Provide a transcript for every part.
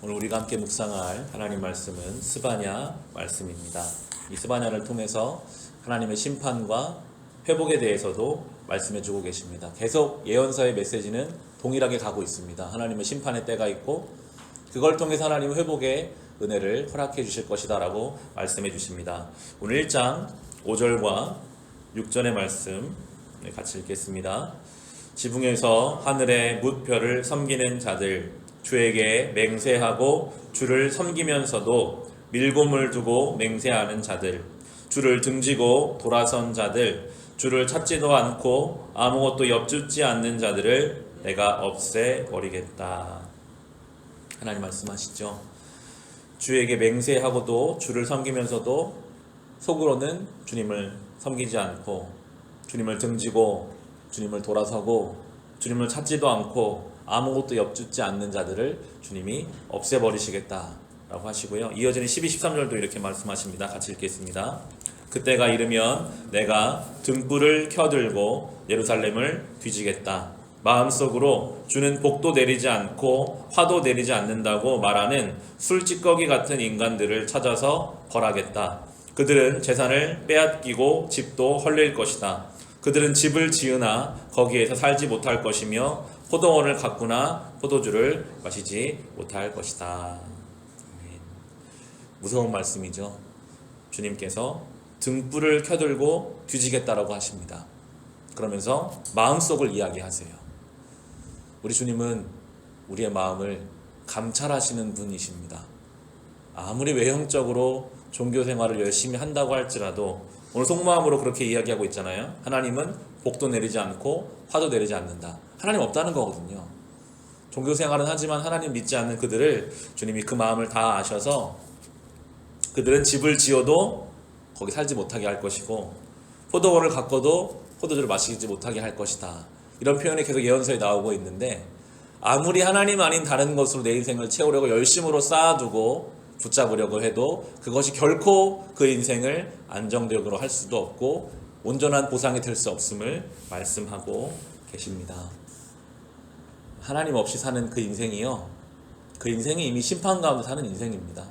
오늘 우리가 함께 묵상할 하나님 말씀은 스바냐 말씀입니다. 이 스바냐를 통해서 하나님의 심판과 회복에 대해서도 말씀해 주고 계십니다. 계속 예언서의 메시지는 동일하게 가고 있습니다. 하나님의 심판의 때가 있고 그걸 통해서 하나님의 회복의 은혜를 허락해 주실 것이다 라고 말씀해 주십니다. 오늘 1장 5절과 6절의 말씀 같이 읽겠습니다. 지붕에서 하늘의 뭇별을 섬기는 자들, 주에게 맹세하고 주를 섬기면서도 밀곰을 두고 맹세하는 자들, 주를 등지고 돌아선 자들, 주를 찾지도 않고 아무것도 엽죽지 않는 자들을 내가 없애버리겠다. 하나님 말씀하시죠. 주에게 맹세하고도 주를 섬기면서도 속으로는 주님을 섬기지 않고 주님을 등지고 주님을 돌아서고 주님을 찾지도 않고 아무것도 엽죽지 않는 자들을 주님이 없애버리시겠다라고 하시고요. 이어지는 12, 13절도 이렇게 말씀하십니다. 같이 읽겠습니다. 그때가 이르면 내가 등불을 켜들고 예루살렘을 뒤지겠다. 마음속으로 주는 복도 내리지 않고 화도 내리지 않는다고 말하는 술찌꺼기 같은 인간들을 찾아서 벌하겠다. 그들은 재산을 빼앗기고 집도 헐릴 것이다. 그들은 집을 지으나 거기에서 살지 못할 것이며 포도원을 가꾸나 포도주를 마시지 못할 것이다. 무서운 말씀이죠. 주님께서 등불을 켜들고 뒤지겠다라고 하십니다. 그러면서 마음속을 이야기하세요. 우리 주님은 우리의 마음을 감찰하시는 분이십니다. 아무리 외형적으로 종교 생활을 열심히 한다고 할지라도 오늘 속마음으로 그렇게 이야기하고 있잖아요. 하나님은 복도 내리지 않고 화도 내리지 않는다. 하나님 없다는 거거든요. 종교 생활은 하지만 하나님 믿지 않는 그들을 주님이 그 마음을 다 아셔서 그들은 집을 지어도 거기 살지 못하게 할 것이고 포도원을 가꿔도 포도주를 마시지 못하게 할 것이다. 이런 표현이 계속 예언서에 나오고 있는데 아무리 하나님 아닌 다른 것으로 내 인생을 채우려고 열심으로 쌓아두고 붙잡으려고 해도 그것이 결코 그 인생을 안정적으로 할 수도 없고 온전한 보상이 될 수 없음을 말씀하고 계십니다. 하나님 없이 사는 그 인생이요, 그 인생이 이미 심판 가운데 사는 인생입니다.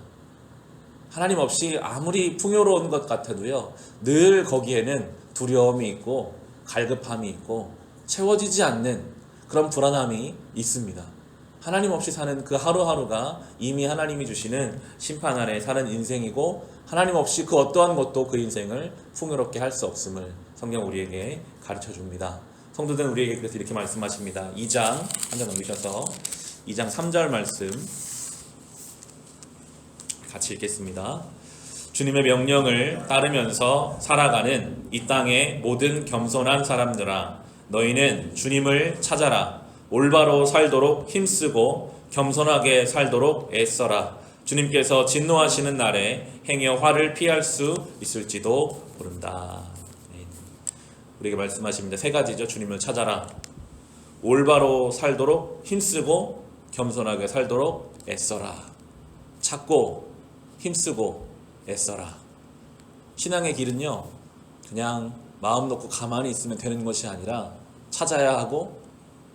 하나님 없이 아무리 풍요로운 것 같아도요, 늘 거기에는 두려움이 있고 갈급함이 있고 채워지지 않는 그런 불안함이 있습니다. 하나님 없이 사는 그 하루하루가 이미 하나님이 주시는 심판 아래 사는 인생이고 하나님 없이 그 어떠한 것도 그 인생을 풍요롭게 할 수 없음을 성경 우리에게 가르쳐 줍니다. 성도들은 우리에게 그래서 이렇게 말씀하십니다. 2장 한 장 넘기셔서 2장 3절 말씀 같이 읽겠습니다. 주님의 명령을 따르면서 살아가는 이 땅의 모든 겸손한 사람들아, 너희는 주님을 찾아라. 올바로 살도록 힘쓰고 겸손하게 살도록 애써라. 주님께서 진노하시는 날에 행여 화를 피할 수 있을지도 모른다. 우리에게 말씀하십니다. 세 가지죠. 주님을 찾아라. 올바로 살도록 힘쓰고 겸손하게 살도록 애써라. 찾고 힘쓰고 애써라. 신앙의 길은요, 그냥 마음 놓고 가만히 있으면 되는 것이 아니라 찾아야 하고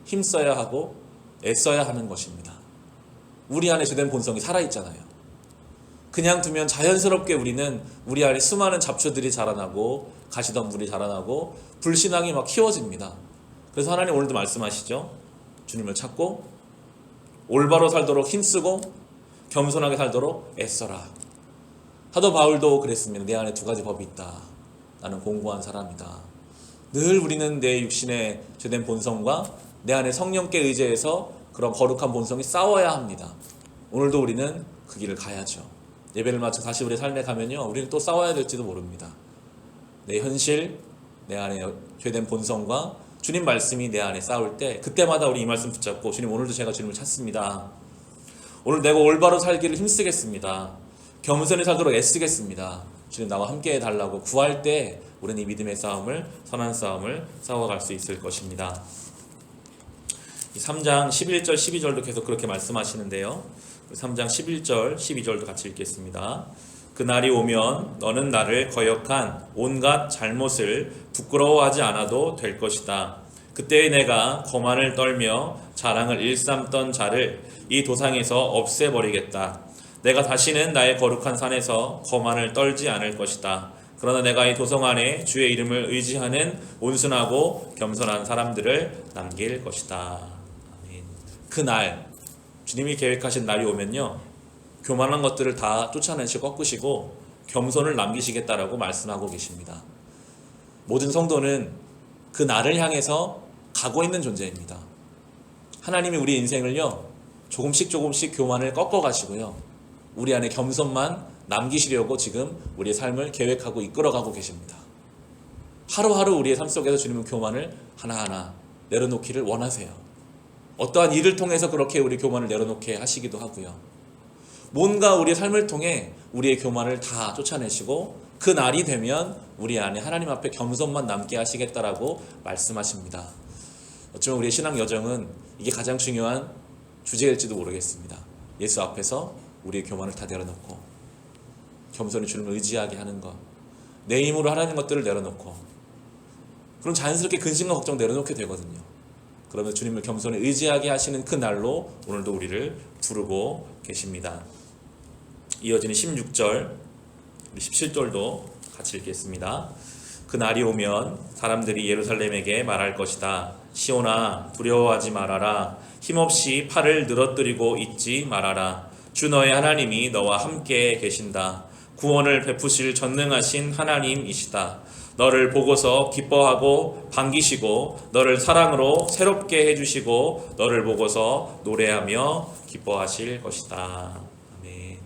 힘써야 하고 애써야 하는 것입니다. 우리 안에 주된 본성이 살아있잖아요. 그냥 두면 자연스럽게 우리는 우리 안에 수많은 잡초들이 자라나고 가시덤불이 자라나고 불신앙이 막 키워집니다. 그래서 하나님 오늘도 말씀하시죠. 주님을 찾고 올바로 살도록 힘쓰고 겸손하게 살도록 애써라. 사도 바울도 그랬습니다. 내 안에 두 가지 법이 있다. 나는 공고한 사람이다. 늘 우리는 내 육신의 죄된 본성과 내 안에 성령께 의지해서 그런 거룩한 본성이 싸워야 합니다. 오늘도 우리는 그 길을 가야죠. 예배를 마쳐 다시 우리 삶에 가면요, 우리는 또 싸워야 될지도 모릅니다. 내 현실, 내 안에 죄된 본성과 주님 말씀이 내 안에 싸울 때 그때마다 우리 이 말씀 붙잡고 주님, 오늘도 제가 주님을 찾습니다. 오늘 내가 올바로 살기를 힘쓰겠습니다. 겸손히 살도록 애쓰겠습니다. 주님 나와 함께 해달라고 구할 때 우리는 이 믿음의 싸움을, 선한 싸움을 싸워갈 수 있을 것입니다. 3장 11절 12절도 계속 그렇게 말씀하시는데요. 3장 11절 12절도 같이 읽겠습니다. 그날이 오면 너는 나를 거역한 온갖 잘못을 부끄러워하지 않아도 될 것이다. 그때 내가 거만을 떨며 자랑을 일삼던 자를 이 도상에서 없애버리겠다. 내가 다시는 나의 거룩한 산에서 거만을 떨지 않을 것이다. 그러나 내가 이 도성 안에 주의 이름을 의지하는 온순하고 겸손한 사람들을 남길 것이다. 아멘. 그날 주님이 계획하신 날이 오면요, 교만한 것들을 다 쫓아내시고 꺾으시고 겸손을 남기시겠다라고 말씀하고 계십니다. 모든 성도는 그 날을 향해서 가고 있는 존재입니다. 하나님이 우리 인생을요, 조금씩 교만을 꺾어가시고요, 우리 안에 겸손만 남기시려고 지금 우리의 삶을 계획하고 이끌어가고 계십니다. 하루하루 우리의 삶 속에서 주님은 교만을 하나하나 내려놓기를 원하세요. 어떠한 일을 통해서 그렇게 우리 교만을 내려놓게 하시기도 하고요. 뭔가 우리의 삶을 통해 우리의 교만을 다 쫓아내시고 그 날이 되면 우리 안에 하나님 앞에 겸손만 남게 하시겠다라고 말씀하십니다. 어쩌면 우리의 신앙 여정은 이게 가장 중요한 주제일지도 모르겠습니다. 예수 앞에서 우리의 교만을 다 내려놓고 겸손히 주님을 의지하게 하는 것, 내 힘으로 하라는 것들을 내려놓고, 그럼 자연스럽게 근심과 걱정 내려놓게 되거든요. 그러면 주님을 겸손히 의지하게 하시는 그 날로 오늘도 우리를 부르고 계십니다. 이어지는 16절, 17절도 같이 읽겠습니다. 그 날이 오면 사람들이 예루살렘에게 말할 것이다. 시온아, 두려워하지 말아라. 힘없이 팔을 늘어뜨리고 있지 말아라. 주 너의 하나님이 너와 함께 계신다. 구원을 베푸실 전능하신 하나님이시다. 너를 보고서 기뻐하고 반기시고 너를 사랑으로 새롭게 해주시고 너를 보고서 노래하며 기뻐하실 것이다. 아멘.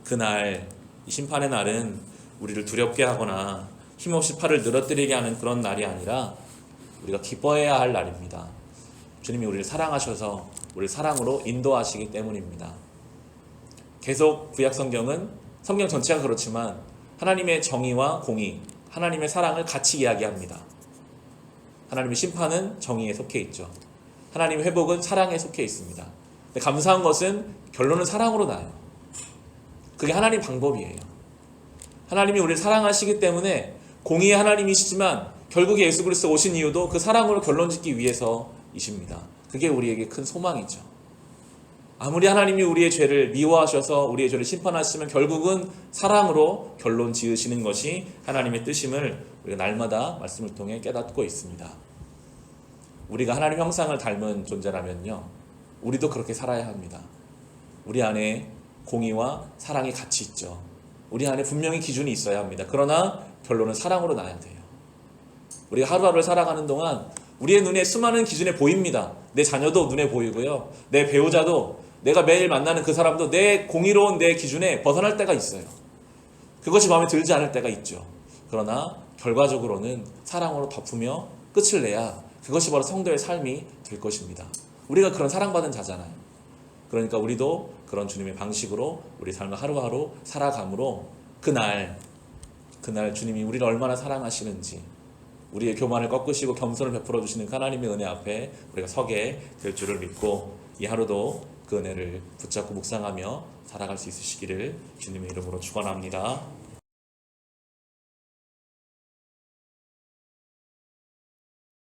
그날, 이 심판의 날은 우리를 두렵게 하거나 힘없이 팔을 늘어뜨리게 하는 그런 날이 아니라 우리가 기뻐해야 할 날입니다. 주님이 우리를 사랑하셔서 우리를 사랑으로 인도하시기 때문입니다. 계속 구약 성경은 성경 전체가 그렇지만 하나님의 정의와 공의, 하나님의 사랑을 같이 이야기합니다. 하나님의 심판은 정의에 속해 있죠. 하나님의 회복은 사랑에 속해 있습니다. 근데 감사한 것은 결론은 사랑으로 나요. 그게 하나님 방법이에요. 하나님이 우리를 사랑하시기 때문에 공의의 하나님이시지만 결국에 예수 그리스도 오신 이유도 그 사랑으로 결론 짓기 위해서이십니다. 그게 우리에게 큰 소망이죠. 아무리 하나님이 우리의 죄를 미워하셔서 우리의 죄를 심판하시면 결국은 사랑으로 결론 지으시는 것이 하나님의 뜻임을 우리가 날마다 말씀을 통해 깨닫고 있습니다. 우리가 하나님 형상을 닮은 존재라면요, 우리도 그렇게 살아야 합니다. 우리 안에 공의와 사랑이 같이 있죠. 우리 안에 분명히 기준이 있어야 합니다. 그러나 결론은 사랑으로 나야 돼요. 우리가 하루하루를 살아가는 동안 우리의 눈에 수많은 기준이 보입니다. 내 자녀도 눈에 보이고요, 내 배우자도, 내가 매일 만나는 그 사람도 내 공의로운 내 기준에 벗어날 때가 있어요. 그것이 마음에 들지 않을 때가 있죠. 그러나 결과적으로는 사랑으로 덮으며 끝을 내야 그것이 바로 성도의 삶이 될 것입니다. 우리가 그런 사랑받은 자잖아요. 그러니까 우리도 그런 주님의 방식으로 우리 삶을 하루하루 살아감으로 그날 주님이 우리를 얼마나 사랑하시는지, 우리의 교만을 꺾으시고 겸손을 베풀어 주시는 하나님의 은혜 앞에 우리가 서게 될 줄을 믿고 이 하루도 그 은혜를 붙잡고 묵상하며 살아갈 수 있으시기를 주님의 이름으로 축원합니다.